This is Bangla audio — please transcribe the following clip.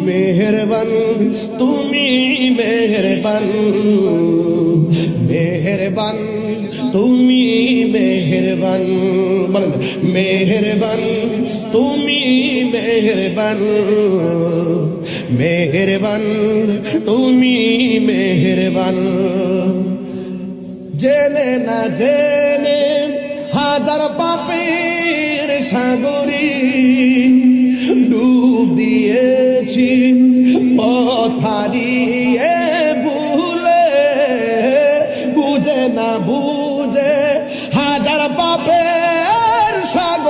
মেহেরবান তুমি মেহেরবান, মেহেরবান তুমি মেহেরবান, বলেন মেহেরবান তুমি মেহেরবান, মেহেরবান তুমি মেহেরবান। জেনে না জেনে হাজার পাপের সাগরে ডুব দিয়েছি